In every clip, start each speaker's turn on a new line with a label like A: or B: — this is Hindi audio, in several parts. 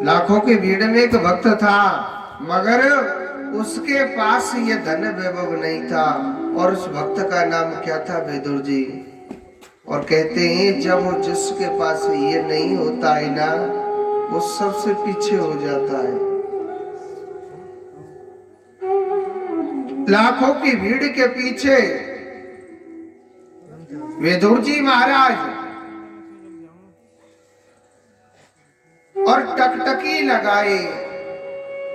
A: लाखों की भीड़ में एक भक्त था, मगर उसके पास ये धन वैभव नहीं था। और उस भक्त का नाम क्या था? विदुर जी। और कहते हैं जब जिसके पास ये नहीं होता है ना, वो सबसे पीछे हो जाता है। लाखों की भीड़ के पीछे विदुर जी महाराज और टकटकी लगाए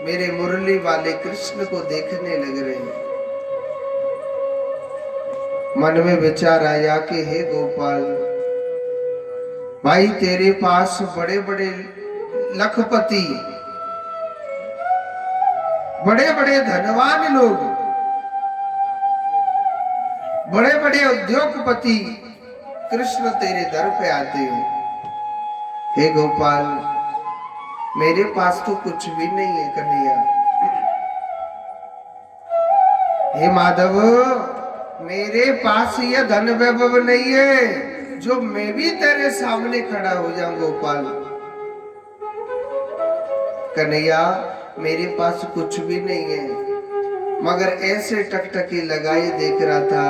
A: मेरे मुरली वाले कृष्ण को देखने लग रहे। मन में विचार आया कि हे गोपाल भाई, तेरे पास बड़े बड़े लखपति, बड़े बड़े धनवान लोग, बड़े बड़े उद्योगपति कृष्ण तेरे दर पे आते हैं। हे गोपाल, मेरे पास तो कुछ भी नहीं है कन्हैया। हे माधव, मेरे पास यह धन वैभव नहीं है जो मैं भी तेरे सामने खड़ा हो जाऊं। गोपाल, कन्हैया, मेरे पास कुछ भी नहीं है, मगर ऐसे टकटकी लगाए देख रहा था।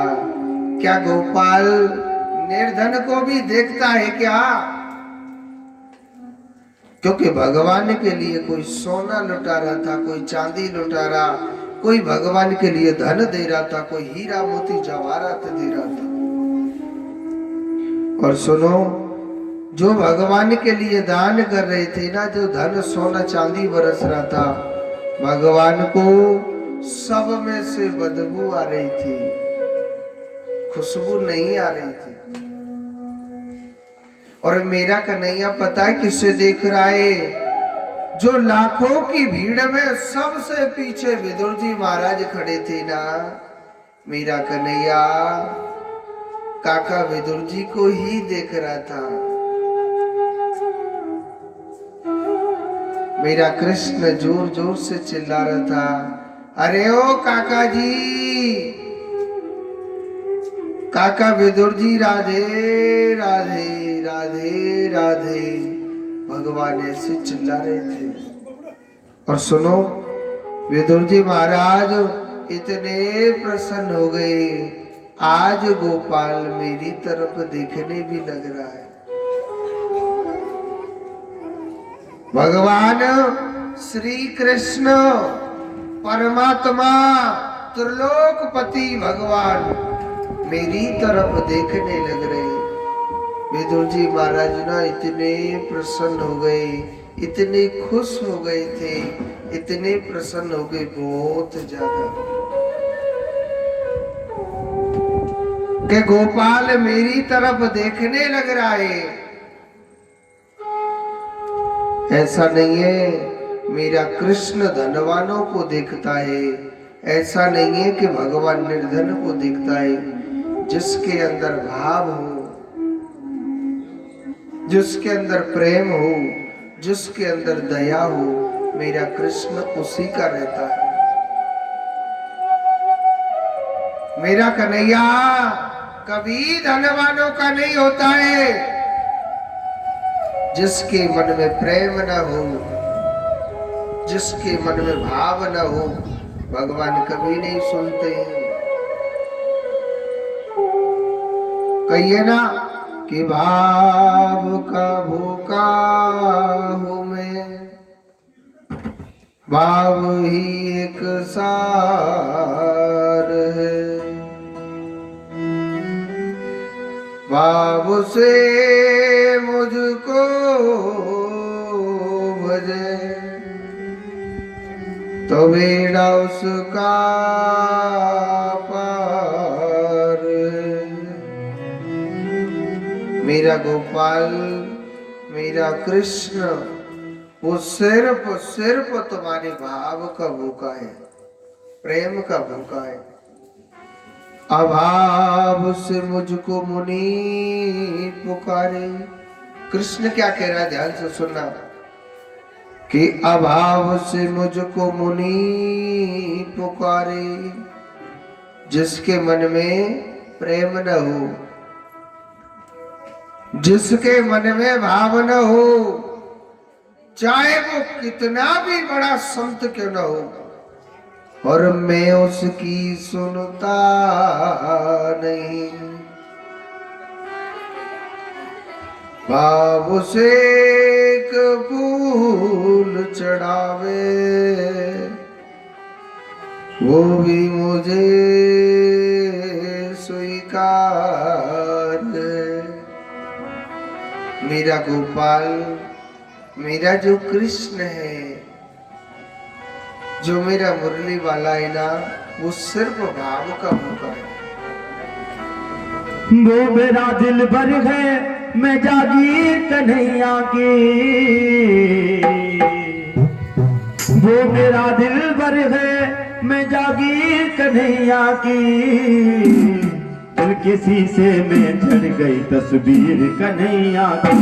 A: क्या गोपाल निर्धन को भी देखता है क्या? क्योंकि भगवान के लिए कोई सोना लुटा रहा था, कोई चांदी लुटा रहा, कोई भगवान के लिए धन दे रहा था, कोई हीरा मोती जवाहरात दे रहा था। और सुनो, जो भगवान के लिए दान कर रहे थे ना, जो धन सोना चांदी बरस रहा था, भगवान को सब में से बदबू आ रही थी, खुशबू नहीं आ रही थी। और मेरा कन्हैया पता है किससे देख रहा है? जो लाखों की भीड़ में सबसे पीछे विदुर जी महाराज खड़े थे ना, मेरा कन्हैया काका विदुर जी को ही देख रहा था। मेरा कृष्ण जोर जोर से चिल्ला रहा था, अरे ओ काका जी, काका विदुर जी, राधे राधे राधे राधे। भगवान ऐसे चिल्ला रहे थे। और सुनो, विदुर जी महाराज इतने प्रसन्न हो गए, आज गोपाल मेरी तरफ देखने भी लग रहा है। भगवान श्री कृष्ण परमात्मा त्रिलोकपति भगवान मेरी तरफ देखने लग रहे। विदुर जी महाराज ना इतने प्रसन्न हो गए, इतने खुश हो गए थे, इतने प्रसन्न हो गए, बहुत ज्यादा, कि गोपाल मेरी तरफ देखने लग रहा है। ऐसा नहीं है मेरा कृष्ण धनवानों को देखता है, ऐसा नहीं है कि भगवान निर्धन को देखता है। जिसके अंदर भाव हो, जिसके अंदर प्रेम हो, जिसके अंदर दया हो, मेरा कृष्ण उसी का रहता है। मेरा कन्हैया कभी धनवानों का नहीं होता है। जिसके मन में प्रेम न हो, जिसके मन में भाव न हो, भगवान कभी नहीं सुनते हैं। कहिए ना कि भाव का भूखा हूं मैं, भाव ही एक सार है, भाव से मुझको भजे तो बेड़ा उसका पार। मेरा गोपाल, मेरा कृष्ण, वो सिर्फ तुम्हारे भाव का भूखा है, प्रेम का भूखा है। अभाव से मुझको मुनि पुकारे। कृष्ण क्या कह रहा है, ध्यान से सुनना, कि अभाव से मुझको मुनि पुकारे। जिसके मन में प्रेम न हो, जिसके मन में भाव न हो, चाहे वो कितना भी बड़ा संत क्यों न हो, और मैं उसकी सुनता नहीं। बाबू से एक फूल चढ़ावे, वो भी मुझे स्वीकार है। मेरा गोपाल, मेरा जो कृष्ण है, जो मेरा मुरली वाला है ना, वो सिर्फ भाव का होगा।
B: वो मेरा दिल भर है, मैं जागीर कन्हैया की। वो मेरा दिल भर है, मैं जागीर कन्हैया की। दिल के शीशे में चढ़ गई तस्वीर कन्हैया की।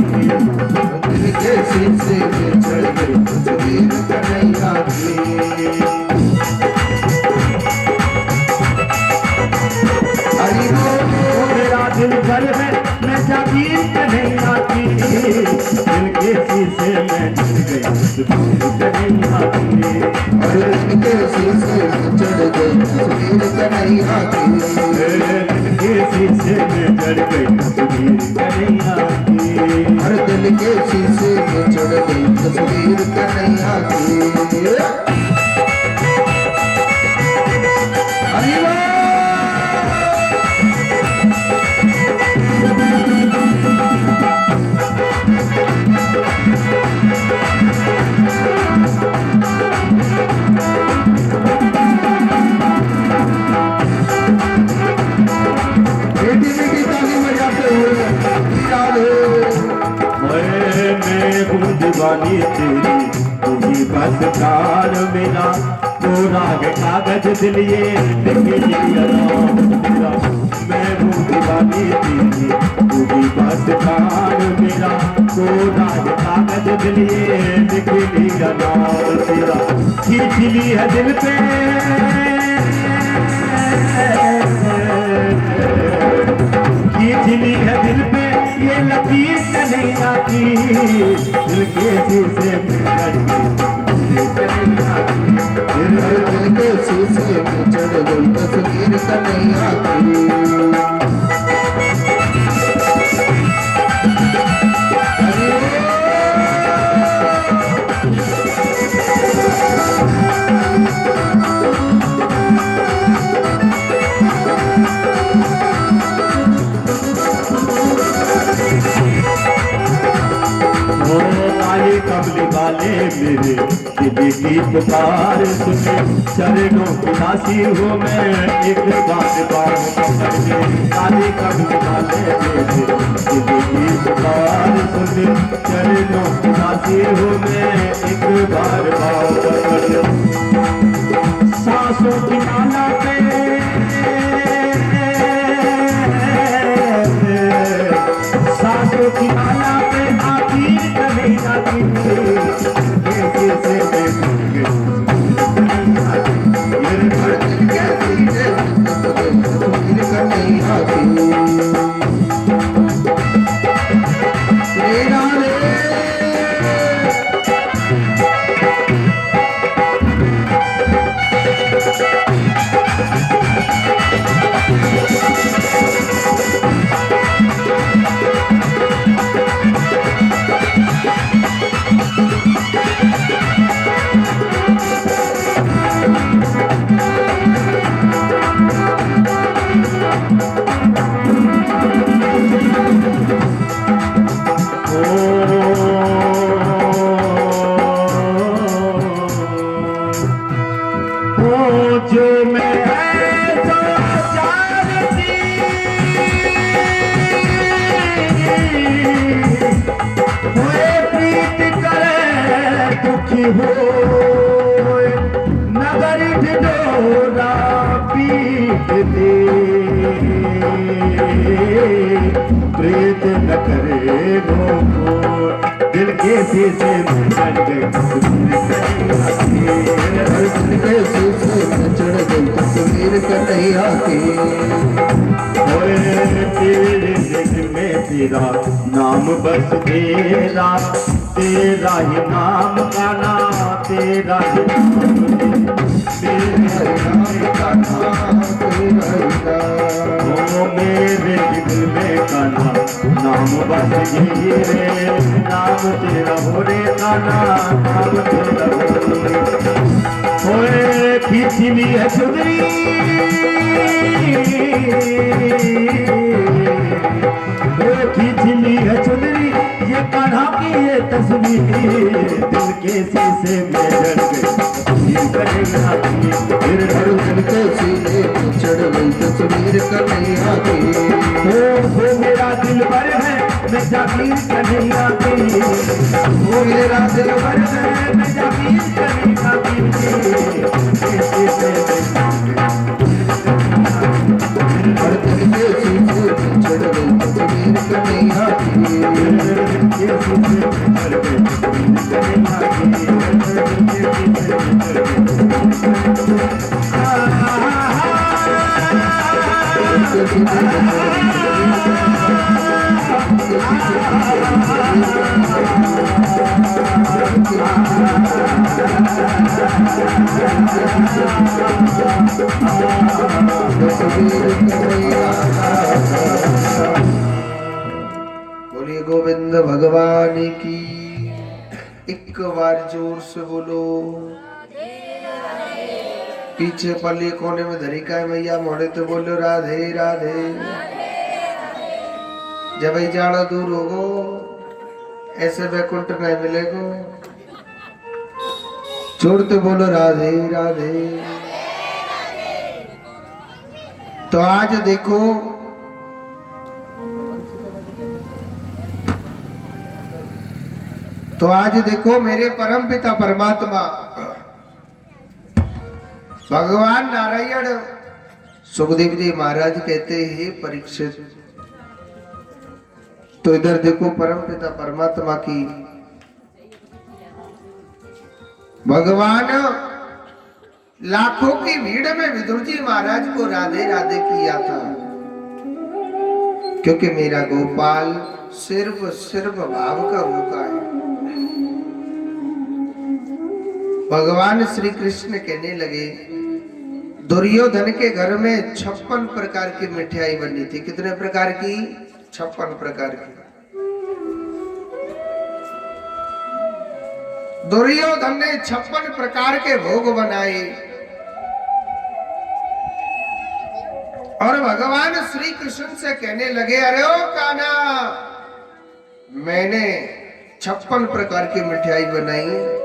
A: दिल के शीशे में चढ़ गई तस्वीर कन्हैया की।
B: वो मेरा दिल भर है, मैं जागीर कन्हैया की। दिल के शीशे में चढ़ गई तस्वीर कन्हैया की।
A: दिल के शीशे में चढ़ गई तस्वीर कन्हैया की।
B: दिल के शीशे में चढ़ गई तस्वीर कन्हैया की।
A: हर दिल के शीशे में चढ़ गई तस्वीर कन्हैया की।
B: दीवानी तेरी तुझी बस कार मेरा। तो राग कागज दिल ये लिख लिया नाम तेरा। मैं हूँ दीवानी तेरी तुझी बस कार मेरा। तो राग कागज दिल ये लिख लिया नाम तेरा। खींच ली है दिल पे खींच ली है दिल पे ये लकीर कन्हैया की। दिल के शीशे में चढ़ गई कन्हैया की।
A: दिल के शीशे में चढ़ गई तस्वीर कन्हैया की।
B: कमली वाले मेरे दिल की पुकार सुने। चरणों की दासी हूँ मैं, एक बात बात पकड़ के। काली कमली वाले मेरे दिल की पुकार सुने। चरणों की दासी हूँ मैं, एक बार बात पकड़ के। सांसों की माला पे सांसों की माला पे आखिर कन्हैया की। हो नगर ढिढोरा पीट दे, प्रेत न करे रोको दिल के शीशे में चढ़ गई, दिल के शीशे में चढ़ गई
A: सुमेर कन्हैया के।
B: ओए तेरे दिल में तेरा नाम बस तेरा, तेरा ही नाम का नाम, तेरा ही नाम,
A: तेरा नाम का नाम, तेरा ही नाम।
B: ओ मेरे दिल में का नाम बस यही रे, नाम तेरा हो रे का नाम तेरा हो रे। ओए खींची ली है चुनरी, खींच ली है चुनरी, ये कान्हा की ये तस्वीर, दिल के शीशे में जल गई कन्हैया की,
A: फिर हर दिल के सीने में चढ़ गई तस्वीर कन्हैया की।
B: वो मेरा दिल भर है मैं जागीर कन्हैया की,
A: वो मेरा दिल भर है
B: मैं जागीर कन्हैया की।
A: हर दिल के सीने में चढ़ गई तस्वीर कन्हैया बोलिए गोविंद भगवान की। एक बार जोर से बोलो। पीछे पल्ली कोने में धरी का है मैया, मोड़े तो बोलो राधे राधे। जब ही जाना दूर होगो ऐसे वैकुंठ नहीं मिलेगो, छोड़ते बोलो राधे राधे। तो आज देखो मेरे परम पिता परमात्मा भगवान नारायण सुखदेव जी महाराज कहते हैं परीक्षित, तो इधर देखो परम पिता परमात्मा की भगवान लाखों की भीड़ में विदुर जी महाराज को राधे राधे किया था, क्योंकि मेरा गोपाल सिर्फ भाव का भूखा है। भगवान श्री कृष्ण कहने लगे दुर्योधन के घर में 56 प्रकार की मिठाई बनी थी। कितने प्रकार की? 56 प्रकार की। दुर्योधन ने 56 प्रकार के भोग बनाए और भगवान श्री कृष्ण से कहने लगे अरे ओ कान्हा, मैंने 56 प्रकार की मिठाई बनाई,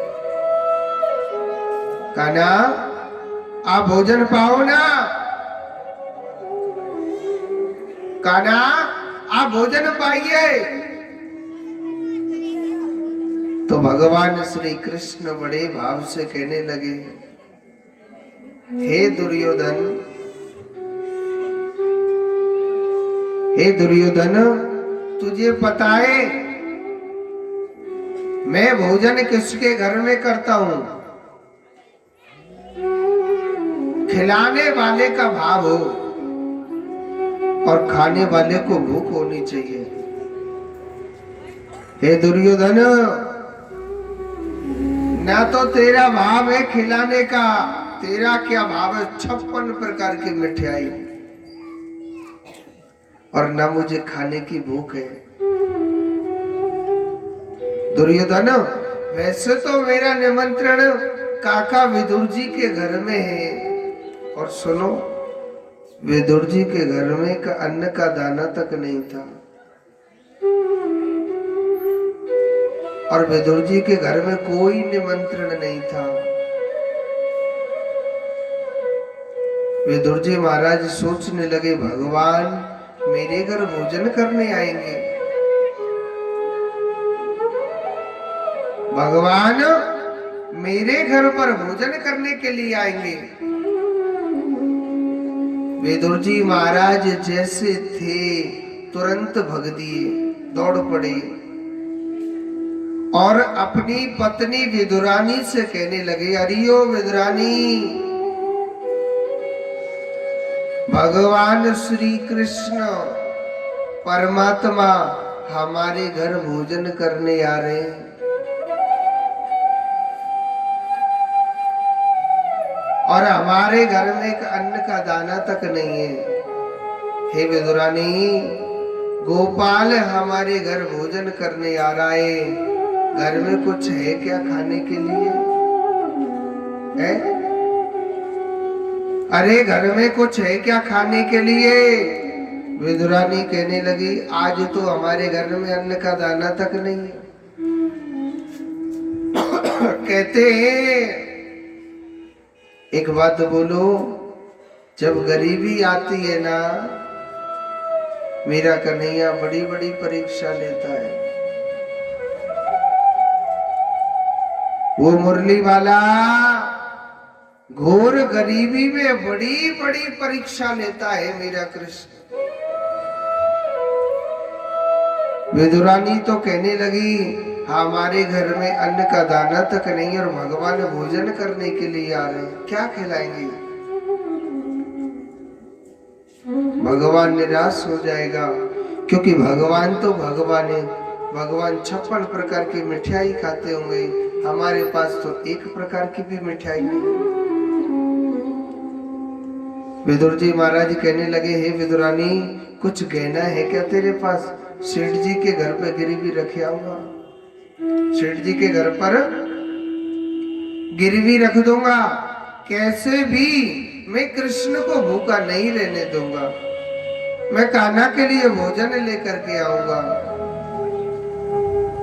A: कान्हा आप भोजन पाओ ना, कान्हा आप भोजन पाइए। तो भगवान श्री कृष्ण बड़े भाव से कहने लगे हे दुर्योधन, हे दुर्योधन तुझे पता है मैं भोजन किसके घर में करता हूं? खिलाने वाले का भाव हो और खाने वाले को भूख होनी चाहिए। हे दुर्योधन, ना तो तेरा भाव है खिलाने का, तेरा क्या भाव है 56 प्रकार की मिठाई, और ना मुझे खाने की भूख है। दुर्योधन वैसे तो मेरा निमंत्रण काका विदुर जी के घर में है, और सुनो विदुर जी के घर में का अन्न का दाना तक नहीं था, और विदुर जी के घर में कोई निमंत्रण नहीं था। विदुर जी महाराज सोचने लगे भगवान मेरे घर भोजन करने आएंगे, भगवान मेरे घर पर भोजन करने के लिए आएंगे। विदुर जी महाराज जैसे थे तुरंत भग दिए, दौड़ पड़े और अपनी पत्नी विदुरानी से कहने लगे अरियो विदुरानी, भगवान श्री कृष्ण परमात्मा हमारे घर भोजन करने आ रहे हैं। और हमारे घर में एक अन्न का दाना तक नहीं है। हे विदुरानी, गोपाल हमारे घर भोजन करने आ रहा है, घर में कुछ है क्या खाने के लिए? है? अरे घर में कुछ है क्या खाने के लिए? विदुरानी कहने लगी, आज तो हमारे घर में अन्न का दाना तक नहीं है। कहते हैं, एक बात बोलो, जब गरीबी आती है ना, मेरा कन्हैया बड़ी बड़ी परीक्षा लेता है। वो मुरली वाला घोर गरीबी में बड़ी बड़ी परीक्षा लेता है मेरा कृष्ण। विदुरानी तो कहने लगी, हमारे घर में अन्न का दाना तक नहीं और भगवान भोजन करने के लिए आ रहे हैं, क्या खिलाएंगे? भगवान निराश हो जाएगा, क्योंकि भगवान तो भगवान है। भगवान 56 प्रकार की मिठाई खाते होंगे, हमारे पास तो एक प्रकार की भी मिठाई नहीं। विदुर जी महाराज कहने लगे, हे विदुरानी, कुछ गहना है क्या तेरे पास? सेठ जी के घर पे गिरवी रखे आऊंगा, सेठ जी के घर पर गिरवी रख दूंगा। कैसे भी मैं कृष्ण को भूखा नहीं रहने दूंगा। मैं कान्हा के लिए भोजन लेकर के आऊंगा।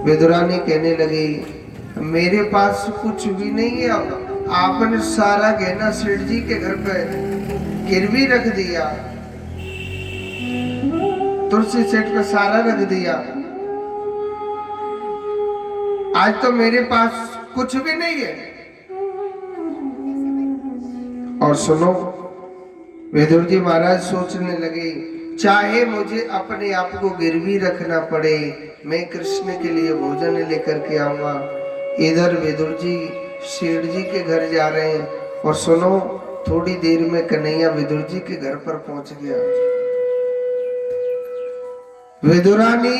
A: विदुरानी कहने लगी, मेरे पास कुछ भी नहीं है। आपने सारा गहना सेठ जी के घर पे गिरवी रख दिया, तुलसी सेठ पे सारा रख दिया। आज तो मेरे पास कुछ भी नहीं है। और सुनो, विदुर जी महाराज सोचने लगे, चाहे मुझे अपने आप को गिरवी रखना पड़े, मैं कृष्ण के लिए भोजन लेकर के आऊंगा। इधर विदुर जी सेठ जी के घर जा रहे हैं। और सुनो, थोड़ी देर में कन्हैया विदुर जी के घर पर पहुंच गया। विदुरानी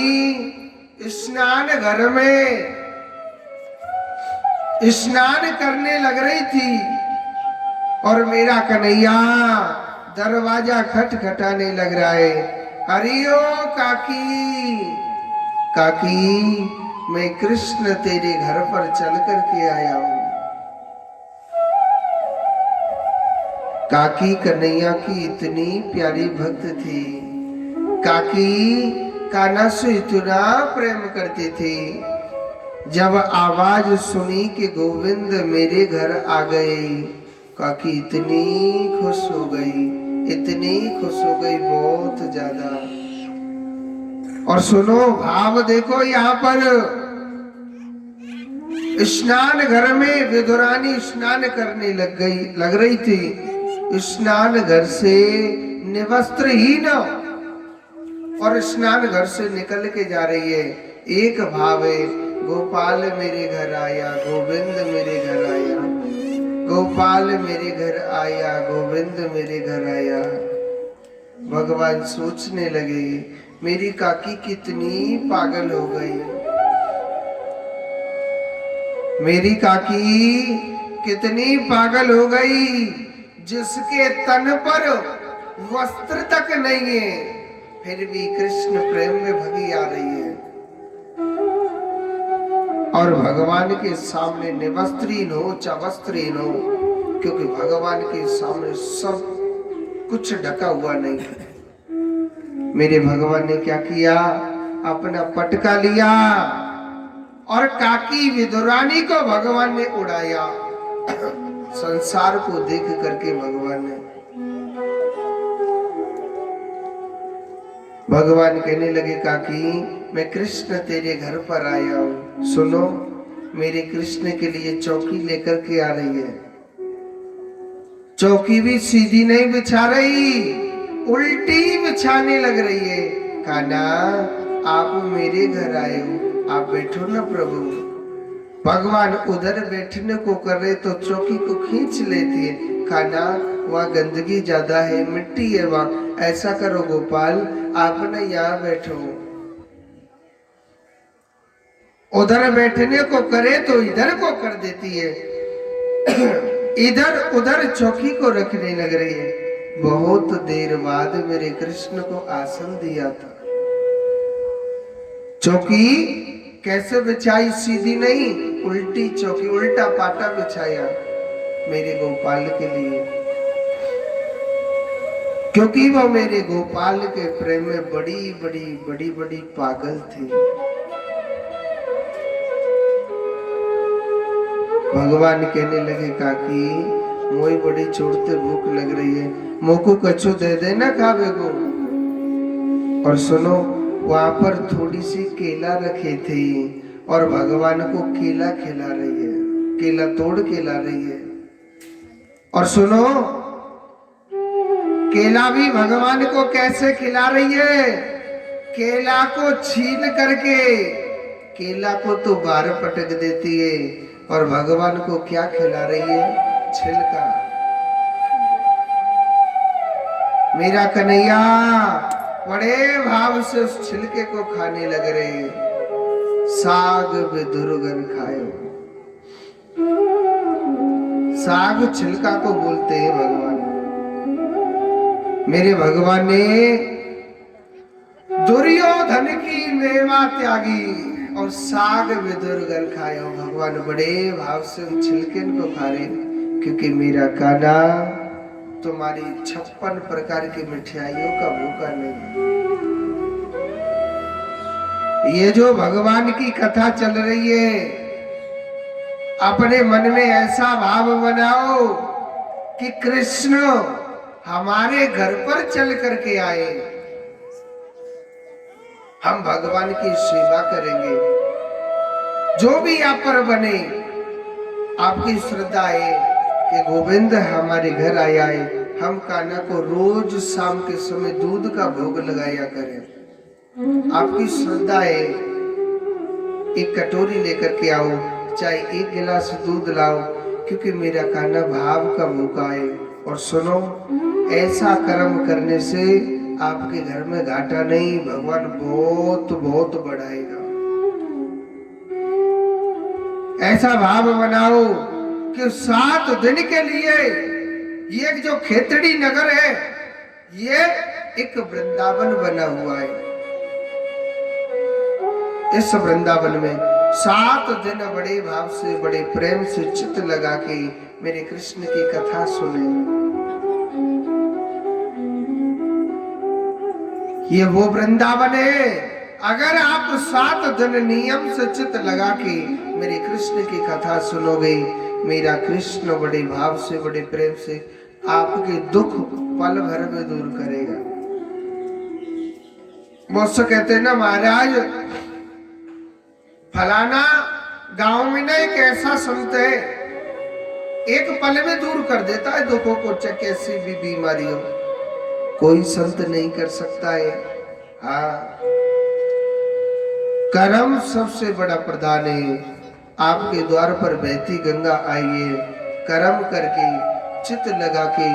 A: स्नान घर में स्नान करने लग रही थी और मेरा कन्हैया दरवाजा खटखटाने लग रहा है। हरिओ काकी, काकी, मैं कृष्ण तेरे घर पर चल करके आया हूं। काकी कन्हैया की इतनी प्यारी भक्त थी। काकी कान्हा से इतना प्रेम करती थी। जब आवाज सुनी कि गोविंद मेरे घर आ गए, काकी इतनी खुश हो गई, इतनी खुश हो गई, बहुत ज्यादा। और सुनो, भाव देखो, यहाँ पर स्नान घर में विदुरानी स्नान करने लग रही थी। स्नान घर से निवस्त्रहीन और स्नान घर से निकल के जा रही है। एक भाव है, गोपाल मेरे घर आया, गोविंद मेरे घर आया, गोपाल मेरे घर आया, गोविंद मेरे घर आया। भगवान सोचने लगे, मेरी काकी कितनी पागल हो गई, मेरी काकी कितनी पागल हो गई, जिसके तन पर वस्त्र तक नहीं है, फिर भी कृष्ण प्रेम में भगी आ रही है। और भगवान के सामने निवस्त्रहीन हो चवस्त्रहीन हो, क्योंकि भगवान के सामने सब कुछ ढका हुआ नहीं है। मेरे भगवान ने क्या किया, अपना पटका लिया और काकी विदुरानी को भगवान ने उड़ाया। संसार को देख करके भगवान कहने लगे, काकी मैं कृष्ण तेरे घर पर आया हूं। सुनो, मेरे कृष्ण के लिए चौकी लेकर के आ रही है। चौकी भी सीधी नहीं बिछा रही, उल्टी बिछाने लग रही है। कान्हा, आप मेरे घर आए हो, आप बैठो ना प्रभु। भगवान उधर बैठने को कर रहे तो चौकी को खींच लेती है। खाना वहाँ गंदगी ज्यादा है, मिट्टी है वहाँ। ऐसा करो गोपाल, आपने यहाँ बैठो, उधर बैठने को करे तो इधर को कर देती है, इधर उधर चौकी को रखने लग रही है। बहुत देर बाद मेरे कृष्ण को आसन दिया था। चौकी कैसे बिछाई? सीधी नहीं, उल्टी चौकी, उल्टा पाटा बिछाया मेरे गोपाल के लिए, क्योंकि वो मेरे गोपाल के प्रेम में बड़ी बड़ी बड़ी बड़ी पागल थी। भगवान कहने लगे काकी मोई बड़ी छोड़ते भूख लग रही है, मोको कछु दे देना खावे को। और सुनो, वहां पर थोड़ी सी केला रखे थे और भगवान को केला खिला रही है, केला तोड़ के ला रही है। और सुनो, केला भी भगवान को कैसे खिला रही है? केला को छील करके केला को तो बाहर पटक देती है और भगवान को क्या खिला रही है? छिलका। मेरा कन्हैया बड़े भाव से उस छिलके को खाने लग रहे। साग विदुरगर खायो, साग छिलका को बोलते हैं भगवान। मेरे भगवान ने दुर्योधन की मेवा त्यागी और साग विदुरगर खायो। भगवान बड़े भाव से उन छिलके को खा रहे, क्योंकि मेरा कान्हा तुम्हारी 56 प्रकार की मिठाइयों का भूखा नहीं। ये जो भगवान की कथा चल रही है, अपने मन में ऐसा भाव बनाओ कि कृष्ण हमारे घर पर चल करके आए, हम भगवान की सेवा करेंगे। जो भी आप पर बने, आपकी श्रद्धा है कि गोविंद हमारे घर आया है, हम कान्हा को रोज शाम के समय दूध का भोग लगाया करें। आपकी श्रद्धा है, एक कटोरी लेकर के आओ, चाहे 1 गिलास दूध लाओ, क्योंकि मेरा कान्हा भाव का भूखा है। और सुनो, ऐसा कर्म करने से आपके घर में घाटा नहीं, भगवान बहुत बहुत बढ़ाएगा। ऐसा भाव बनाओ कि 7 दिन के लिए ये जो खेतड़ी नगर है, ये एक वृंदावन बना हुआ है। इस वृंदावन में 7 दिन बड़े भाव से, बड़े प्रेम से चित्त लगा के मेरे कृष्ण की कथा सुने। ये वो वृंदावन है। अगर आप 7 दिन नियम से चित्त लगा के मेरे कृष्ण की कथा सुनोगे, मेरा कृष्ण बड़े भाव से, बड़े प्रेम से आपके दुख पल भर में दूर करेगा। मुझसे कहते हैं ना महाराज, फलाना गांव में ना एक ऐसा संत है, एक पल में दूर कर देता है दुखों को, चाहे कैसी भी बीमारी हो। कोई संत नहीं कर सकता है। हाँ, कर्म सबसे बड़ा प्रधान है। आपके द्वार पर बहती गंगा आई है, कर्म करके, चित्त लगा के,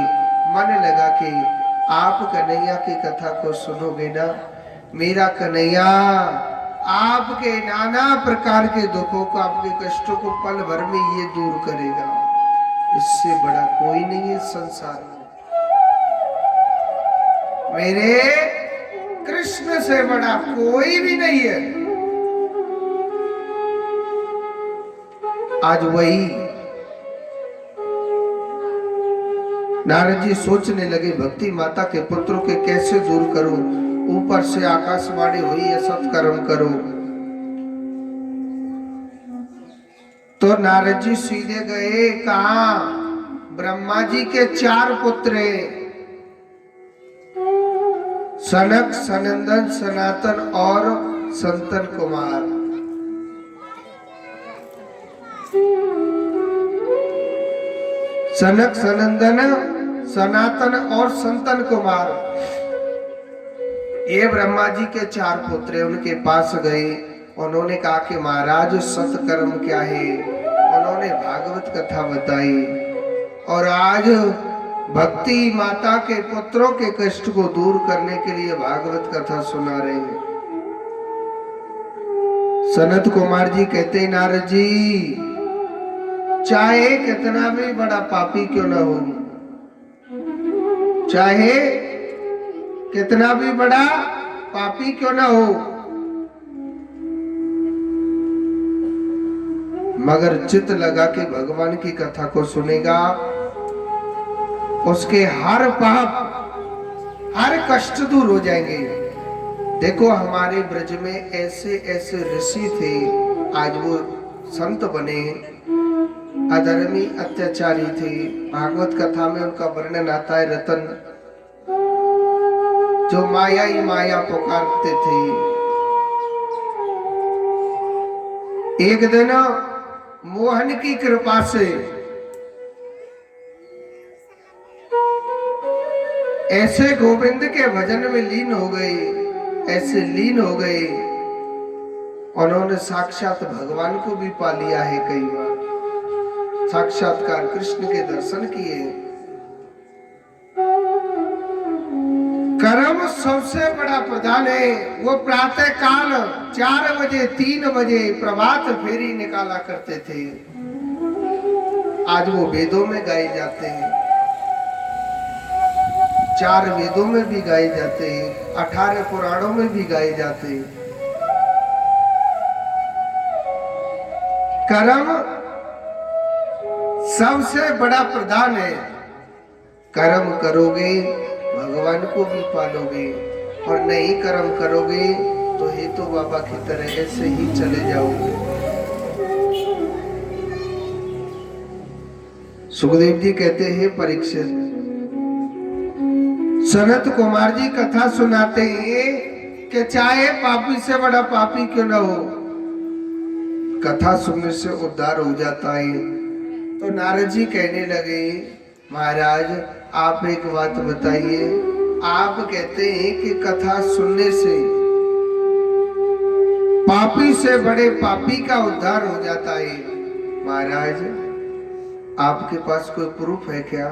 A: मन लगा के आप कन्हैया की कथा को सुनोगे ना, मेरा कन्हैया आपके नाना प्रकार के दुखों को, आपके कष्टों को पल भर में ये दूर करेगा। इससे बड़ा कोई नहीं है संसार में। मेरे कृष्ण से बड़ा कोई भी नहीं है। आज वही नारद जी सोचने लगे, भक्ति माता के पुत्रों के कैसे दूर करूं। ऊपर से आकाशवाणी हुई है, सत्कर्म करो। तो नारद जी सीधे गए कहा, ब्रह्मा जी के 4 पुत्र हैं, सनक, सनंदन, सनातन और संतन कुमार। सनक, सनंदन, सनातन और संतन कुमार, ये ब्रह्मा जी के 4 पुत्र। उनके पास गए, उन्होंने कहा कि महाराज सत्कर्म क्या है। उन्होंने भागवत कथा बताई। और आज भक्ति माता के पुत्रों के कष्ट को दूर करने के लिए भागवत कथा सुना रहे हैं। सनत कुमार जी कहते हैं, नारद जी चाहे कितना भी बड़ा पापी क्यों ना हो, चाहे कितना भी बड़ा पापी क्यों ना हो, मगर चित्त लगा के भगवान की कथा को सुनेगा, उसके हर पाप हर कष्ट दूर हो जाएंगे। देखो हमारे ब्रज में ऐसे ऐसे ऋषि थे, आज वो संत बने, अधर्मी अत्याचारी थे। भागवत कथा में उनका वर्णन आता है, रतन जो माया ही माया पुकारते थे। एक दिन मोहन की कृपा से ऐसे गोविंद के भजन में लीन हो गए, ऐसे लीन हो गए, उन्होंने साक्षात भगवान को भी पा लिया है। कई बार साक्षात्कार कृष्ण के दर्शन किए। कर्म सबसे बड़ा प्रधान है। वो प्रातः काल 4 बजे 3 बजे प्रभात फेरी निकाला करते थे। आज वो वेदों में गाए जाते हैं, 4 वेदों में भी गाए जाते हैं, 18 पुराणों में भी गाए जाते हैं। कर्म सबसे बड़ा प्रधान है। कर्म करोगे भगवान को भी पालोगे, और नहीं कर्म करोगे तो हेतु बाबा की तरह ऐसे ही चले जाओगे। सुखदेव जी कहते हैं, परीक्षित सनत कुमार जी कथा सुनाते हैं कि चाहे पापी से बड़ा पापी क्यों ना हो, कथा सुनने से उद्धार हो जाता है। तो नारद जी कहने लगे, महाराज आप एक बात बताइए, आप कहते हैं कि कथा सुनने से पापी से बड़े पापी का उद्धार हो जाता है। महाराज आपके पास कोई प्रूफ है क्या?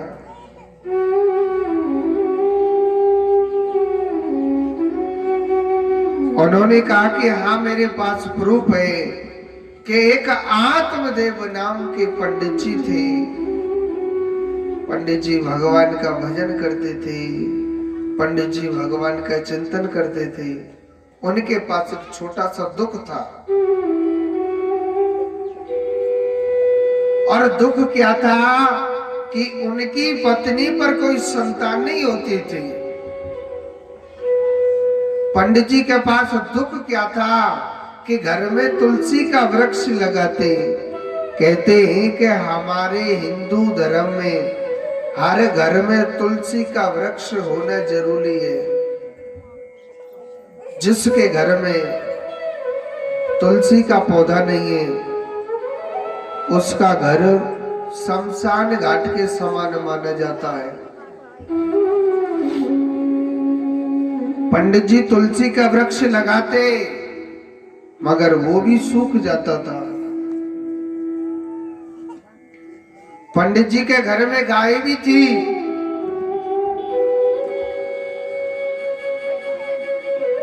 A: उन्होंने कहा कि हाँ मेरे पास प्रूफ है कि एक आत्मदेव नाम के पंडित जी थे। पंडित जी भगवान का भजन करते थे, पंडित जी भगवान का चिंतन करते थे। उनके पास एक छोटा सा दुख था, और दुख क्या था कि उनकी पत्नी पर कोई संतान नहीं होती थी। पंडित जी के पास दुख क्या था कि घर में तुलसी का वृक्ष लगाते। कहते हैं कि हमारे हिंदू धर्म में हर घर में तुलसी का वृक्ष होना जरूरी है। जिसके घर में तुलसी का पौधा नहीं है, उसका घर शमशान घाट के समान माना जाता है। पंडित जी तुलसी का वृक्ष लगाते, मगर वो भी सूख जाता था। पंडित जी के घर में गाय भी थी,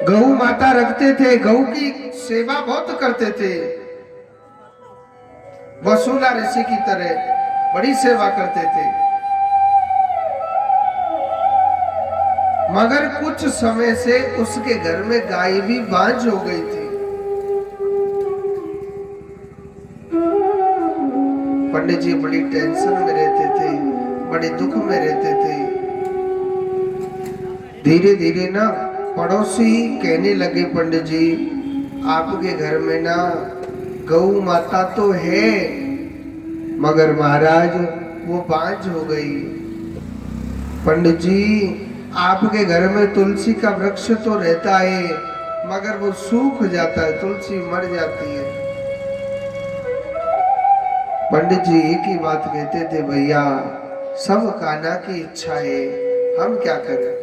A: गौ माता रखते थे, गौ की सेवा बहुत करते थे। वसूला ऋषि की तरह बड़ी सेवा करते थे। मगर कुछ समय से उसके घर में गाय भी बांझ हो गई थी। पंडित जी बड़ी टेंशन में रहते थे, बड़े दुख में रहते थे। धीरे धीरे ना पड़ोसी कहने लगे, पंडित जी आपके घर में ना गौ माता तो है, मगर महाराज वो बांझ हो गई। पंडित जी आपके घर में तुलसी का वृक्ष तो रहता है, मगर वो सूख जाता है, तुलसी मर जाती है। पंडित जी एक ही बात कहते थे, भैया सब कान्हा की इच्छा है, हम क्या करें।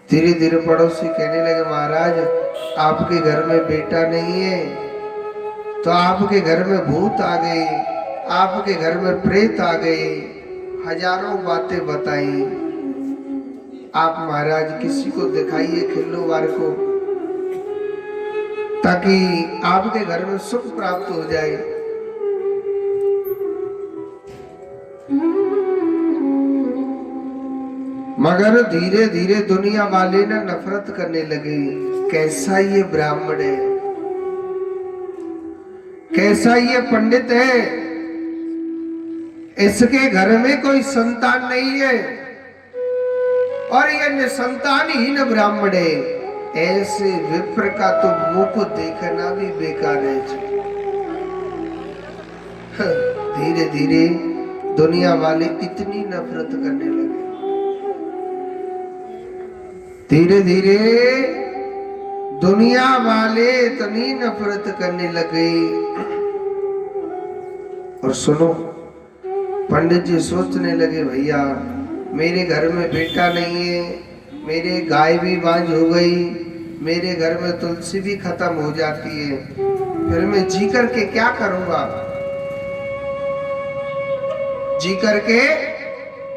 A: धीरे धीरे पड़ोसी कहने लगे, महाराज आपके घर में बेटा नहीं है तो आपके घर में भूत आ गए, आपके घर में प्रेत आ गए, हजारों बातें बताई। आप महाराज किसी को दिखाइए खिल्लोवार को, ताकि आपके घर में सुख प्राप्त हो जाए। मगर धीरे धीरे दुनिया वाले ना नफरत करने लगे। कैसा ये ब्राह्मण है, कैसा ये पंडित है, इसके घर में कोई संतान नहीं है और ये निसंतानहीन ब्राह्मण है। ऐसे विप्र का तो मुख देखना भी बेकार है। धीरे धीरे दुनिया वाले इतनी नफरत करने लगे, धीरे धीरे दुनिया वाले इतनी नफरत करने लगे। और सुनो, पंडित जी सोचने लगे, भैया मेरे घर में बेटा नहीं है, मेरे गाय भी बांझ हो गई, मेरे घर में तुलसी भी खत्म हो जाती है, फिर मैं जी करके क्या करूंगा? जी करके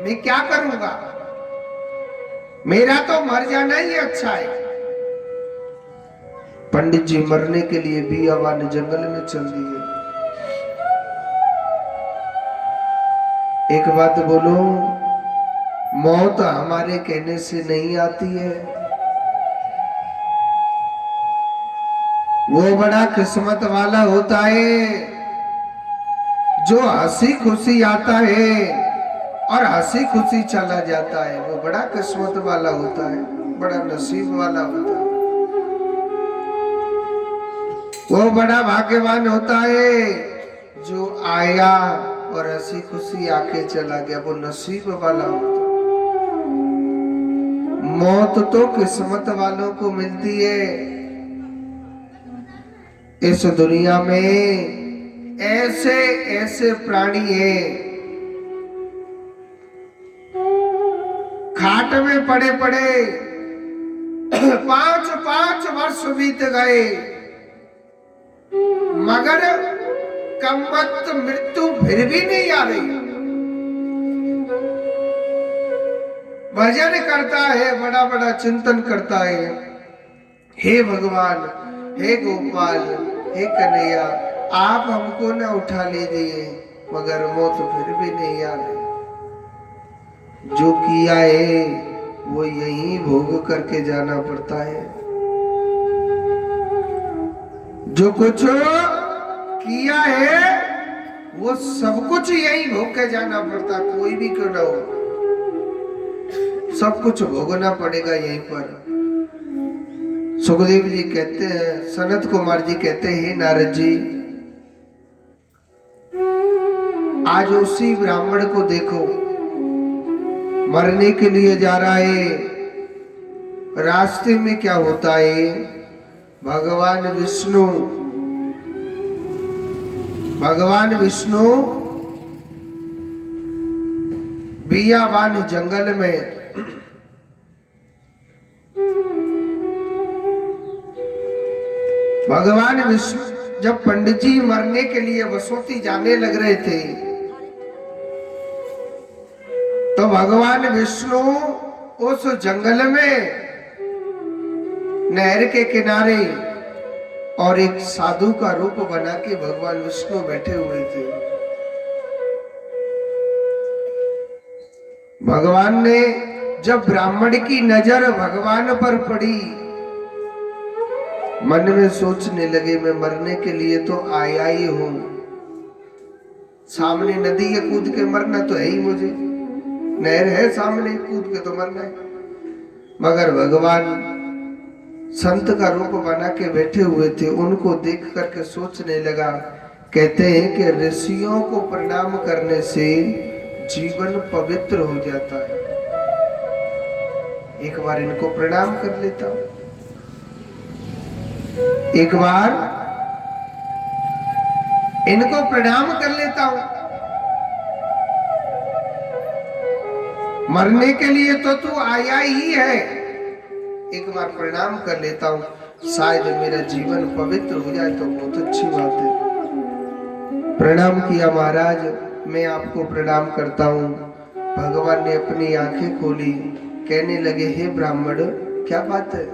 A: मैं क्या करूंगा? मेरा तो मर जाना ही अच्छा है। पंडित जी मरने के लिए बियावान जंगल में चल दिए। एक बात बोलो, मौत हमारे कहने से नहीं आती है। वो बड़ा किस्मत वाला होता है जो हंसी खुशी आता है और हंसी खुशी चला जाता है। वो बड़ा किस्मत वाला होता है, बड़ा नसीब वाला होता है। वो बड़ा भाग्यवान होता है जो आया और हंसी खुशी आके चला गया, वो नसीब वाला होता है। मौत तो किस्मत वालों को मिलती है। इस दुनिया में ऐसे ऐसे प्राणी हैं, खाट में पड़े पड़े 5-5 वर्ष बीत गए, मगर कमबख्त मृत्यु फिर भी नहीं आ रही। भजन करता है, बड़ा बड़ा चिंतन करता है, हे भगवान, हे गोपाल, हे कन्हैया, आप हमको ना उठा लीजिए, मगर मौत फिर भी नहीं आ रही। जो किया है वो यहीं भोग करके जाना पड़ता है। जो कुछ किया है वो सब कुछ यहीं भोग के जाना पड़ता, कोई भी क्यों ना हो, सब कुछ भोगना पड़ेगा यहीं पर। सुखदेव जी कहते हैं, सनत कुमार जी कहते हैं, नारद जी आज उसी ब्राह्मण को देखो, मरने के लिए जा रहा है। रास्ते में क्या होता है, भगवान विष्णु बियावान जंगल में भगवान विष्णु जब पंडित जी मरने के लिए वसोती जाने लग रहे थे, तो भगवान विष्णु उस जंगल में नहर के किनारे और एक साधु का रूप बना के भगवान विष्णु बैठे हुए थे। भगवान ने जब ब्राह्मण की नजर भगवान पर पड़ी, मन में सोचने लगे, मैं मरने के लिए तो आया ही हूं, सामने नदी है, कूद के मरना तो है ही, मुझे नहर है सामने, कूद के तो मरना है। मगर भगवान संत का रूप बना के बैठे हुए थे, उनको देख करके सोचने लगा। कहते हैं कि ऋषियों को प्रणाम करने से जीवन पवित्र हो जाता है। एक बार इनको प्रणाम कर लेता हूं, एक बार इनको प्रणाम कर लेता हूं। मरने के लिए तो तू आया ही है, एक बार प्रणाम कर लेता हूं, शायद मेरा जीवन पवित्र हो जाए तो बहुत अच्छी बात है। प्रणाम किया महाराज, मैं आपको प्रणाम करता हूँ। भगवान ने अपनी आंखें खोली, कहने लगे हे ब्राह्मण क्या बात है,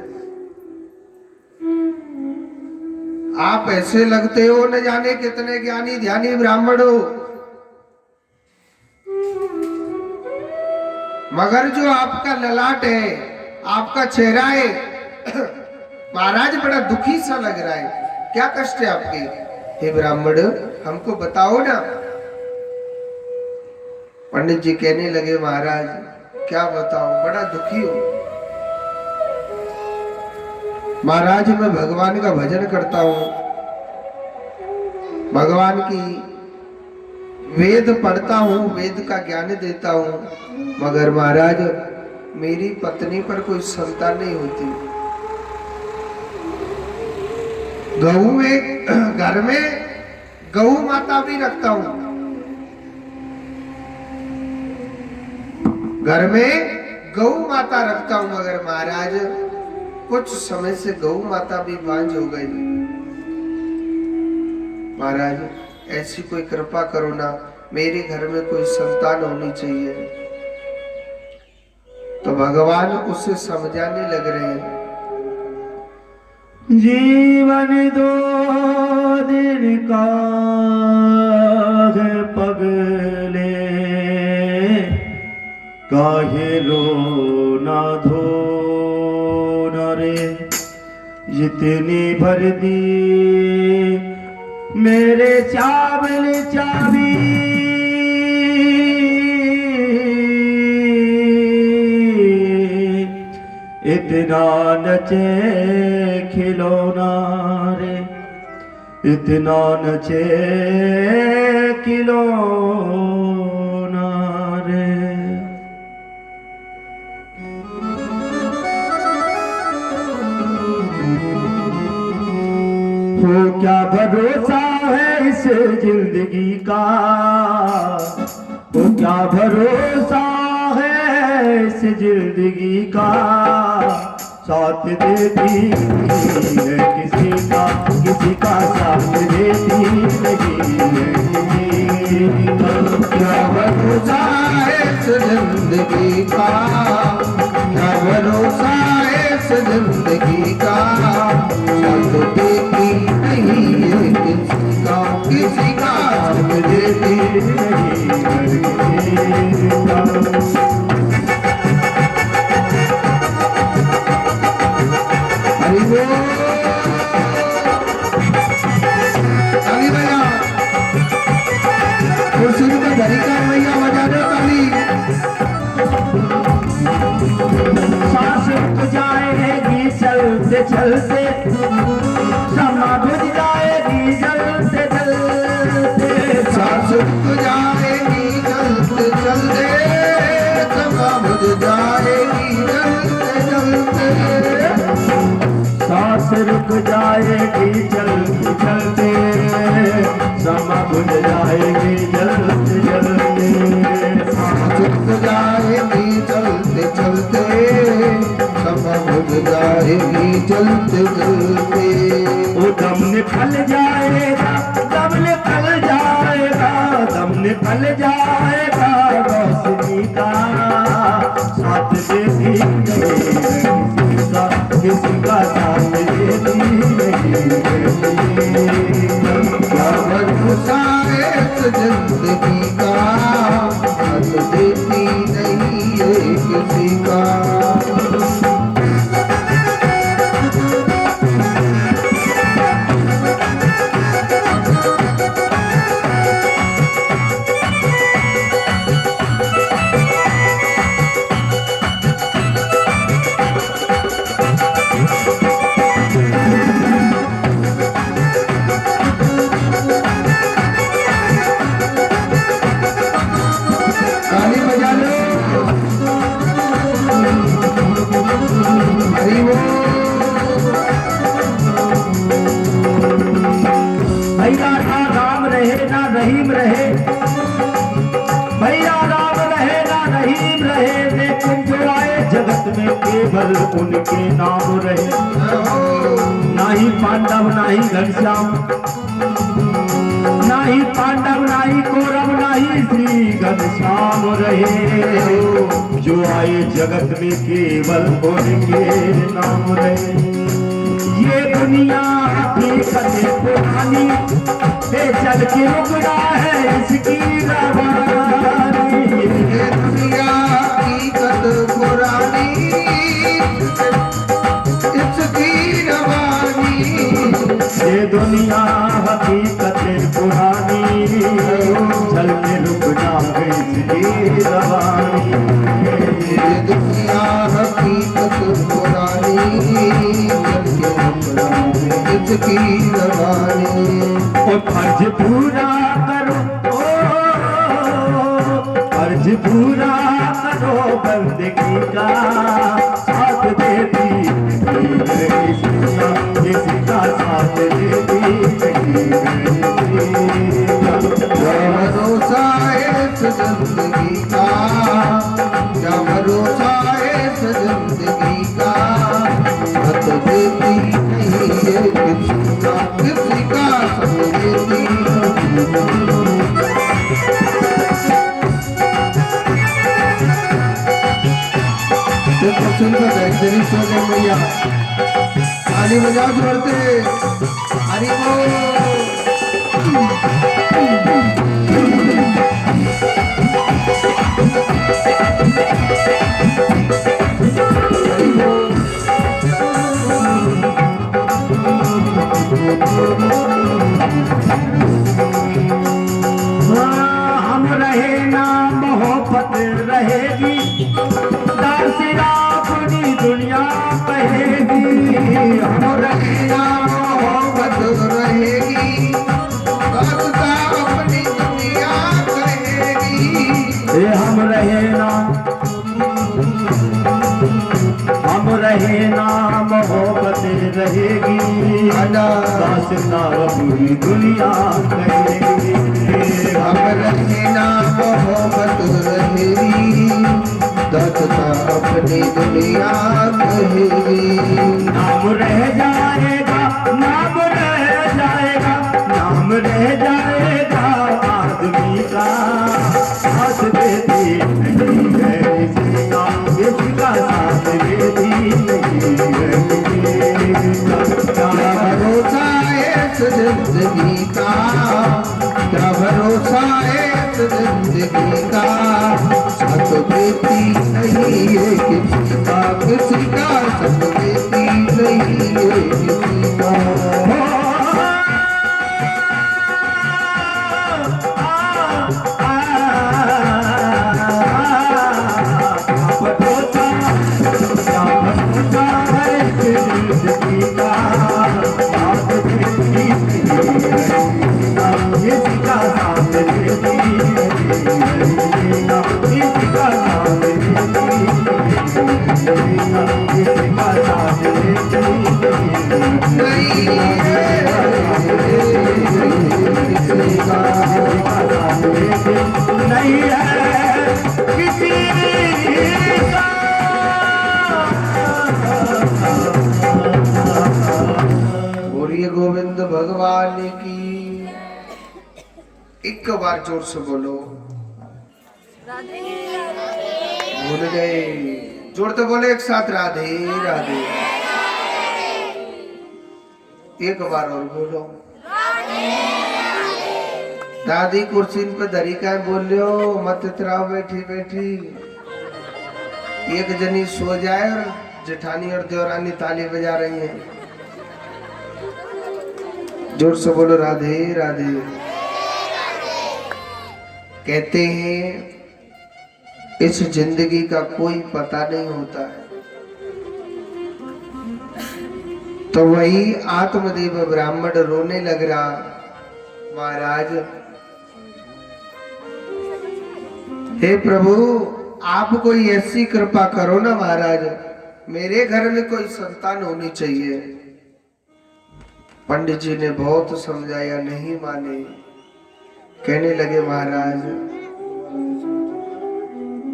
A: आप ऐसे लगते हो न जाने कितने ज्ञानी ध्यानी ब्राह्मण हो, मगर जो आपका ललाट है, आपका चेहरा है महाराज बड़ा दुखी सा लग रहा है, क्या कष्ट है आपके? हे ब्राह्मण हमको बताओ ना। पंडित जी कहने लगे महाराज क्या बताऊं, बड़ा दुखी हूं महाराज, मैं भगवान का भजन करता हूं, भगवान की वेद पढ़ता हूं, वेद का ज्ञान देता हूं, मगर महाराज मेरी पत्नी पर कोई संतान नहीं होती। गऊ में घर में गऊ माता भी रखता हूं, घर में गऊ माता रखता हूं, मगर महाराज कुछ समय से गऊ माता भी बांझ हो गई। महाराज ऐसी कोई कृपा करो ना, मेरे घर में कोई संतान होनी चाहिए। तो भगवान उसे समझाने लग रहे हैं,
B: जीवन दो दिन का है पगले, काहे रो ना धो न रे, जितनी भर दी मेरे चावल चाबी, इतना नचे खिलौना रे, इतना नचे खिलौना रे। हो क्या भरोसा है इस जिंदगी का, हो क्या भरोसा है इस जिंदगी का, साथ देती है किसी का साथ देती नहीं है किसी का।
A: क्या भरोसा है इस जिंदगी का, क्या भरोसा है इस जिंदगी का, साथ देती नहीं है किसी का साथ देती नहीं है किसी का। ताली भैया, कुर्सी पे धरी का भैया बजा दो ताली।
B: सांस रुक जाएगी चलते चलते, समा बुझ जाएगी जलते जलते,
A: सांस रुक जाएगी चलते चलते, समा बुझ जाएगी जलते जलते,
B: सांस रुक जाएगी चलते चलते, समा बुझ जाएगी जलते जलते,
A: सांस रुक जाएगी चलते चलते, समा बुझ जाएगी जलते जलते।
B: वो दम निकल जाएगा, दम निकल जाएगा, दम निकल जाएगा रोशनी का, साथ देती नहीं है किसी का साथ देती नहीं है।
A: क्या भरोसा है इस जिंदगी का, साथ देती नहीं है किसी का। ताली बजा लो, हरि बोल।
B: भैया ना राम रहे ना रहीम रहे, भैया राम रहे ना रहीम रहे, लेकिन जो आए जगत में केवल उनके नाम रहे। ना ही पांडव ना ही घनश्याम, ना नाही पांडव नाही कौरव नाही श्री घनश्याम रहे। जो आए जगत में केवल बोलेंगे नाम रहे। ये दुनिया हकीकत पुरानी पे चल के रुकना है इसकी रवानी।
A: ये दुनिया हकीकत पुरानी इसकी रवानी।
B: ये दुनिया हकीकत पुरानी चल के रुकना है इसकी रवानी।
A: ये दुनिया हकीकत पुरानी चल के रुकना है इसकी रवानी।
B: और फर्ज पूरा करो, फर्ज पूरा करो बंदगी का साथ देती किसी का साथ देती
A: क्या भरोसा इस जिंदगी का, क्या भरोसा इस जिंदगी का, साथ देती नहीं ये किसी का साथ देती। देखो सुनकर दरिद्री सो गए मैया, ताली बजा जोड़ते हरि बोल।
B: हम रहे ना मोहब्बत रहेगी, दासिरा अपनी दुनिया कहेगी।
A: हम रहे ना मोहब्बत रहेगी, दास्ता अपनी दुनिया कहेगी।
B: हम रहे ना, हम रहे ना मोहब्बत रहेगी, दास्ता अपनी दुनिया कहेगी।
A: हम रहे ना मोहब्बत रहेगी, दास्ता अपनी दुनिया कहेगी।
B: नाम रह जाएगा, नाम रह जाएगा, नाम रह जाएगा आदमी का साथ देती नहीं है किसी का, किसी का साथ देती नहीं है किसी का।
A: क्या भरोसा इस जिंदगी का, क्या भरोसा इस जिंदगी का, साथ देती नहीं है किसी का, किसी का साथ देती नहीं है किसी का।
B: नहीं है किसी का।
A: बोलिए गोविंद भगवान की। एक बार जोर से बोलो। भूल गए, जोर तो बोले एक साथ, राधे राधे। एक बार और बोलो। दादी कुर्सी पे धरी का बोल लो, मत इतराओ बैठी बैठी। एक जनी सो जाए और जेठानी और देवरानी ताली बजा रही हैं। जोर से बोलो राधे राधे। कहते हैं इस जिंदगी का कोई पता नहीं होता है, तो वही आत्मदेव ब्राह्मण रोने लग रहा, महाराज हे प्रभु आप कोई ऐसी कृपा करो ना महाराज, मेरे घर में कोई संतान होनी चाहिए। पंडित जी ने बहुत समझाया, नहीं माने। कहने लगे महाराज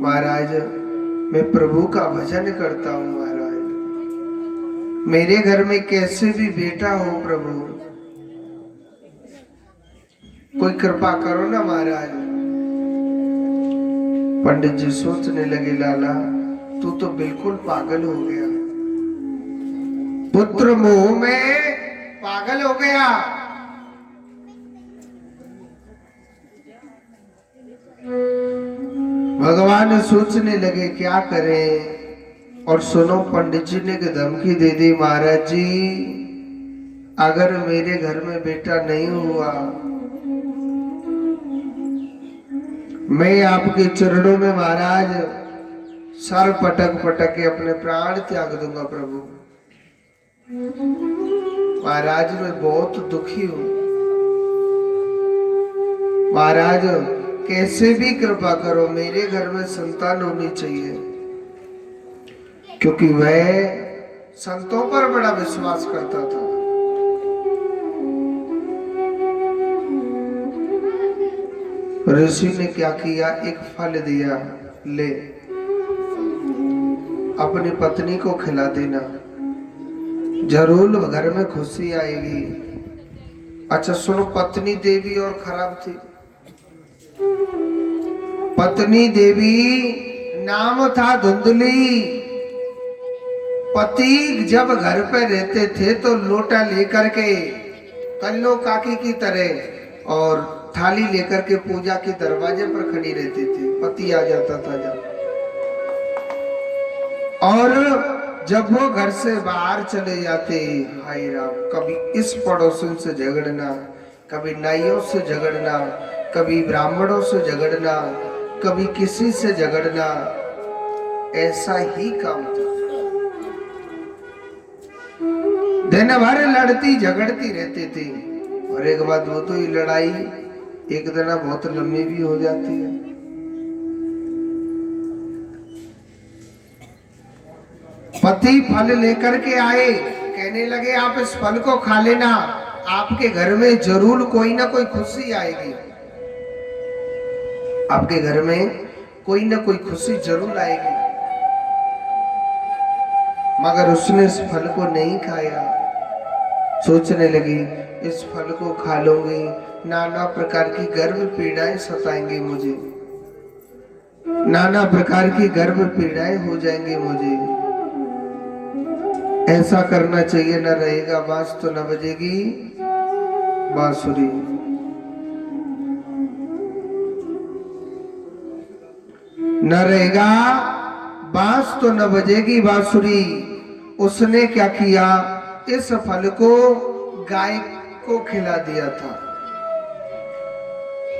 A: महाराज मैं प्रभु का भजन करता हूँ महाराज, मेरे घर में कैसे भी बेटा हो प्रभु। कोई कृपा करो ना महाराज। पंडित जी सोचने लगे, लाला तू तो बिल्कुल पागल हो गया, पुत्र मोह में पागल हो गया। भगवान सोचने लगे क्या करें। और सुनो, पंडित जी ने धमकी दे दी, महाराज जी अगर मेरे घर में बेटा नहीं हुआ, मैं आपके चरणों में महाराज सर पटक पटक के अपने प्राण त्याग दूंगा प्रभु। महाराज मैं बहुत दुखी हूं, महाराज कैसे भी कृपा करो, मेरे घर में संतान होनी चाहिए, क्योंकि वह संतों पर बड़ा विश्वास करता था। ऋषि ने क्या किया, एक फल दिया, ले अपनी पत्नी को खिला देना, जरूर घर में खुशी आएगी। अच्छा सुनो, पत्नी देवी और खराब थी। पत्नी देवी नाम था धुंधली। पति जब घर पे रहते थे तो लोटा लेकर के कल्लो काकी की तरह और थाली लेकर के पूजा के दरवाजे पर खड़ी रहती थी। पति आ जाता था जब, और जब वो घर से बाहर चले जाते, हाय राम, कभी इस पड़ोसन से झगड़ना, कभी नाइयों से झगड़ना, कभी ब्राह्मणों से झगड़ना, कभी किसी से झगड़ना, ऐसा ही काम था। दिन भर लड़ती झगड़ती रहती थी, और एक बात वो तो ये लड़ाई एक दिन बहुत लंबी भी हो जाती है। पति फल लेकर के आए, कहने लगे आप इस फल को खा लेना, आपके घर में जरूर कोई ना कोई खुशी आएगी, आपके घर में कोई ना कोई खुशी जरूर आएगी। मगर उसने इस फल को नहीं खाया। सोचने लगी इस फल को खा लूंगी, नाना प्रकार की गर्भ पीड़ाएं सताएंगी मुझे, नाना प्रकार की गर्भ पीड़ाएं हो जाएंगी मुझे, ऐसा करना चाहिए न रहेगा। बांस तो न बजेगी बांसुरी। न रहेगा बांस तो न बजेगी बांसुरी। उसने क्या किया, इस फल को गाय को खिला दिया था।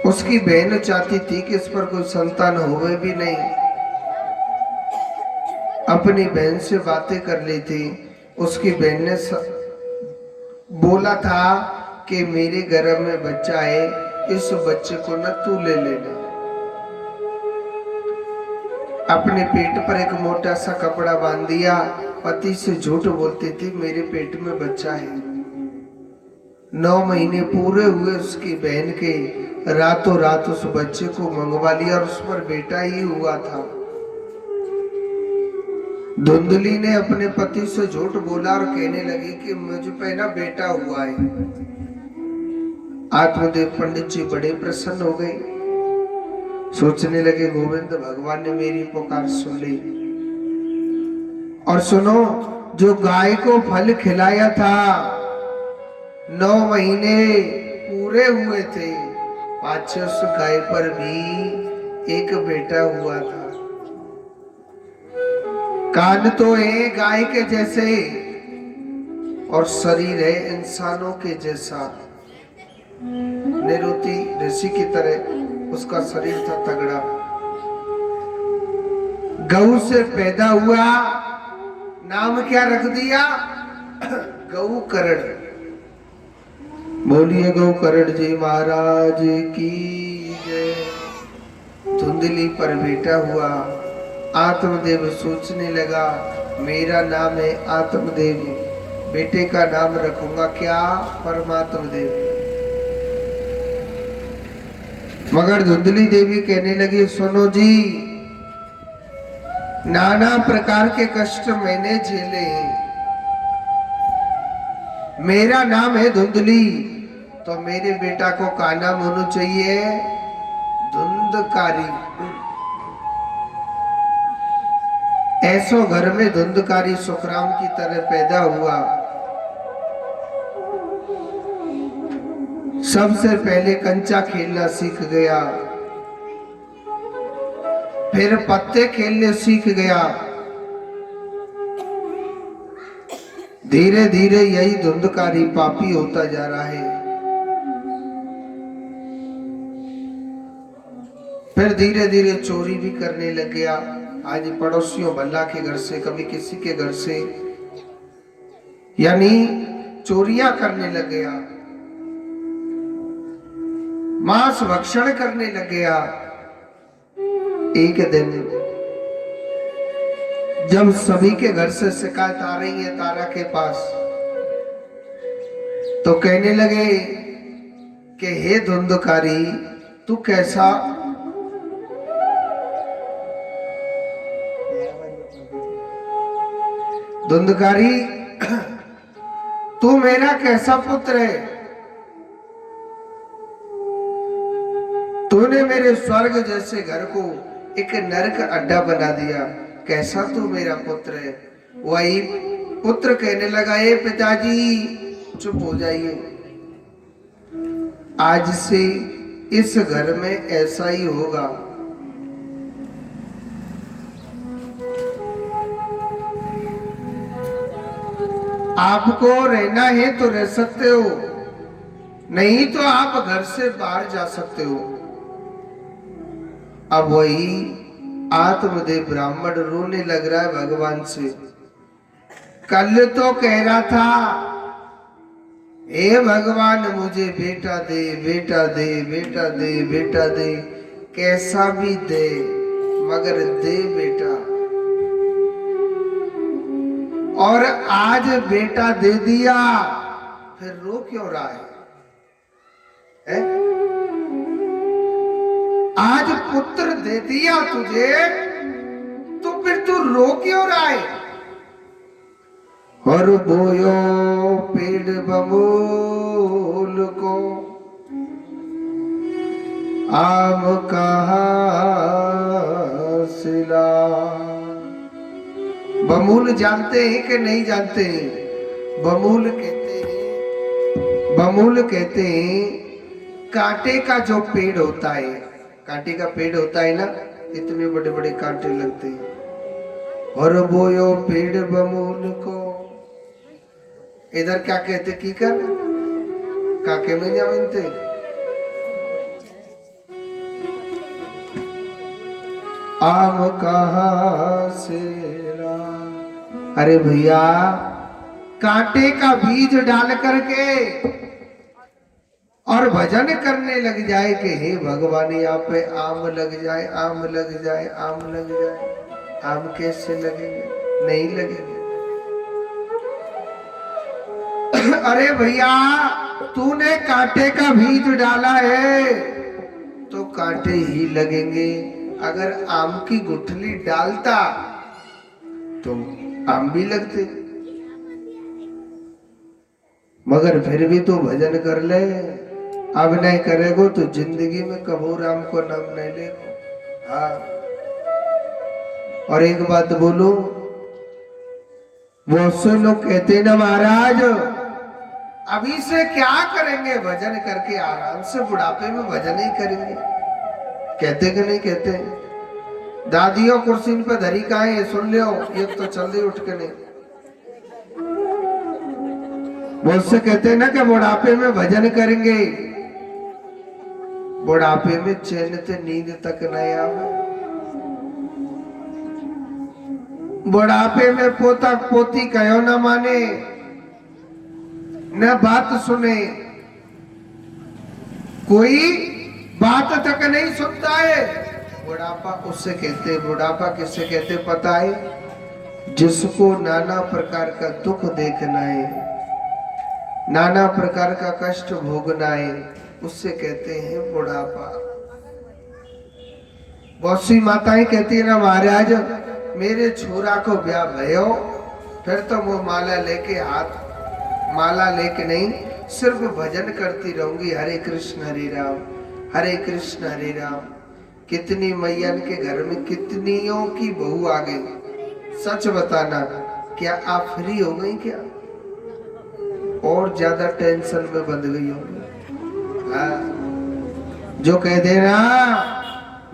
A: उसकी बहन चाहती थी कि इस पर कोई संतान होवे भी नहीं। अपनी बहन से बातें कर ली थी। उसकी बहन ने बोला था कि मेरे गर्भ में बच्चा है, इस बच्चे को न तू ले लेना। अपने पेट पर एक मोटा सा कपड़ा बांध दिया। पति से झूठ बोलती थी मेरे पेट में बच्चा है। 9 महीने पूरे हुए उसकी बहन के, रातों रात उस बच्चे को मंगवा लिया और उस पर बेटा ही हुआ था। धुंधली ने अपने पति से झूठ बोला और कहने लगी कि मुझ पे ना बेटा हुआ है। आत्मदेव पंडित जी बड़े प्रसन्न हो गए। सोचने लगे गोविंद भगवान ने मेरी पुकार सुन ली। और सुनो, जो गाय को फल खिलाया था 9 महीने पूरे हुए थे, पाछे उस गाय पर भी एक बेटा हुआ था। कान तो है गाय के जैसे और शरीर है इंसानों के जैसा। निरुति ऋषि की तरह उसका शरीर था तगड़ा। गऊ से पैदा हुआ, नाम क्या रख दिया, गऊ करण। बोलिए गौ करण जी महाराज की जय। धुंधली पर बेटा हुआ। आत्मदेव सोचने लगा मेरा नाम है आत्मदेव, बेटे का नाम रखूंगा क्या, परमात्मदेव। मगर धुंधली देवी कहने लगी सुनो जी, नाना प्रकार के कष्ट मैंने झेले हैं। मेरा नाम है धुंधली, तो मेरे बेटा को का नाम होना चाहिए? धुंधकारी। ऐसो घर में धुंधकारी सुखराम की तरह पैदा हुआ। सबसे पहले कंचा खेलना सीख गया, फिर पत्ते खेलने सीख गया। धीरे धीरे यही धुंधकारी पापी होता जा रहा है। फिर धीरे धीरे चोरी भी करने लग गया। आज पड़ोसियों बल्ला के घर से, कभी किसी के घर से, यानी चोरियां करने लग गया, मांस भक्षण करने लग गया। एक दिन जब सभी के घर से शिकायत आ रही है तारा के पास, तो कहने लगे कि हे धुंधकारी, तू कैसा धुंधकारी, तू मेरा कैसा पुत्र है? तूने मेरे स्वर्ग जैसे घर को एक नरक अड्डा बना दिया। कैसा तू मेरा पुत्र है? वही पुत्र कहने लगा, ए पिताजी चुप हो जाइए, आज से इस घर में ऐसा ही होगा। आपको रहना है तो रह सकते हो, नहीं तो आप घर से बाहर जा सकते हो। अब वही आत्मदेव ब्राह्मण रोने लग रहा है भगवान से। कल तो कह रहा था, हे भगवान मुझे बेटा दे, बेटा दे, बेटा दे, बेटा दे, कैसा भी दे मगर दे बेटा। और आज बेटा दे दिया, फिर रो क्यों रहा है? आज पुत्र दे दिया तुझे, तो फिर तू रो क्यों रहा है? और बोयो पेड़ बबूल को, आम कहाँ सिला। बमूल जानते हैं कि नहीं जानते हैं? बमूल कहते हैं कांटे का जो पेड़ होता है, कांटे का पेड़ होता है ना, इतने बड़े बड़े कांटे लगते हैं। और बोयो पेड़ बमूल को, इधर क्या कहते? की कर काके में जानते? आम कहाँ से ला। अरे भैया, कांटे का बीज डाल करके और भजन करने लग जाए कि हे भगवान यहाँ पे आम लग जाए, आम लग जाए, आम लग जाए। आम कैसे लगेंगे? नहीं लगेंगे। अरे भैया, तूने कांटे का बीज डाला है तो कांटे ही लगेंगे। अगर आम की गुठली डालता तो आम भी लगते, मगर फिर भी तो भजन कर ले। अब नहीं करेगो तो जिंदगी में कबू राम को नाम नहीं लेगो। हाँ, और एक बात बोलूं, बहुत से लोग कहते ना महाराज अभी से क्या करेंगे, भजन करके आराम से बुढ़ापे में भजन ही करेंगे। कहते कि नहीं कहते? दादियों कुर्सी पे धरी का है, सुन लियो, ये तो चल दे उठ के नहीं। बहुत से कहते ना कि बुढ़ापे में भजन करेंगे। बुढ़ापे में चैन से नींद तक नहीं आवे। बुढ़ापे में पोता पोती कहो न माने, न बात सुने, कोई बात तक नहीं सुनता है। बुढ़ापा उससे कहते, बुढ़ापा किससे कहते पता है? जिसको नाना प्रकार का दुख देखना है, नाना प्रकार का कष्ट भोगना है, उससे कहते हैं बुढ़ापा। बहुत सी माताएं कहती है ना महाराज मेरे छोरा को ब्याह भयो, फिर तो वो माला लेके हाथ, माला लेके नहीं, सिर्फ भजन करती रहूंगी, हरे कृष्ण हरे राम हरे कृष्ण हरे राम। कितनी मैयन के घर में कितनियों की बहू आ गई, सच बताना क्या आप फ्री हो गई क्या, और ज्यादा टेंशन में बंध गई होगी। हाँ, जो कह देना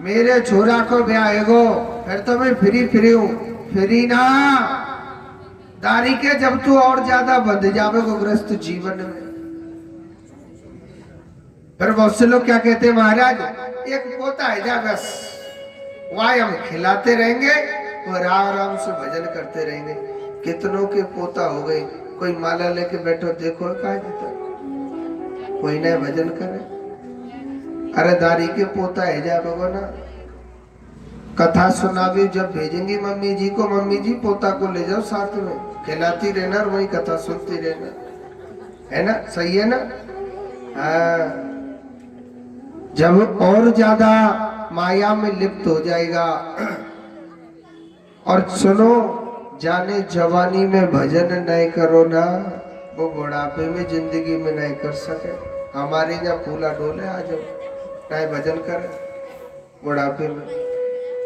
A: मेरे छोरा को ब्याह एगो, फिर तो मैं फ्री हूं, फ्री ना दारी के, जब तू और ज्यादा बंध जावे को ग्रस्त जीवन में। फिर बहुत से लोग क्या कहते हैं, महाराज एक पोता है जा बस, वही हम खिलाते रहेंगे और आराम से भजन करते रहेंगे। कितनों के पोता हो गए, कोई माला लेके बैठो, देखो कहा देता, कोई नया भजन करे। अरे दारी के पोता है जा भगवान, कथा सुनावी जब भेजेंगी मम्मी जी को, मम्मी जी पोता को ले जाओ साथ में, खिलाती रहना और वही कथा सुनती रहना, है ना, सही है ना। हाँ, जब और ज्यादा माया में लिप्त हो जाएगा। और सुनो, जाने जवानी में भजन नहीं करो ना, वो बुढ़ापे में जिंदगी में नहीं कर सके। हमारे यहाँ फूला डोले आ जाओ, नहीं भजन करे बुढ़ापे में,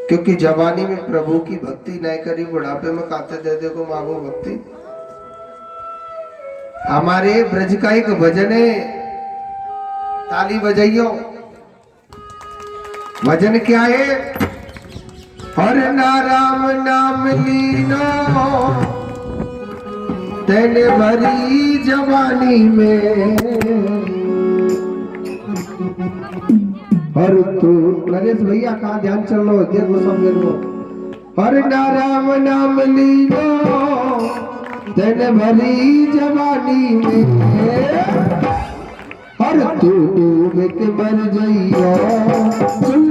A: क्योंकि जवानी में प्रभु की भक्ति नहीं करी, बुढ़ापे में काते दे दे को मांगो भक्ति। हमारे ब्रज का एक भजन है, ताली बजाइयो। भजन क्या है, हर ना राम नाम लीनो तेने भरी जवानी में, हर तू नरेश भैया का ध्यान चल लो, देखो सब लो। हर ना राम नाम लीनो तेने भरी जवानी में, हर तू डूब के मर जइयो सुन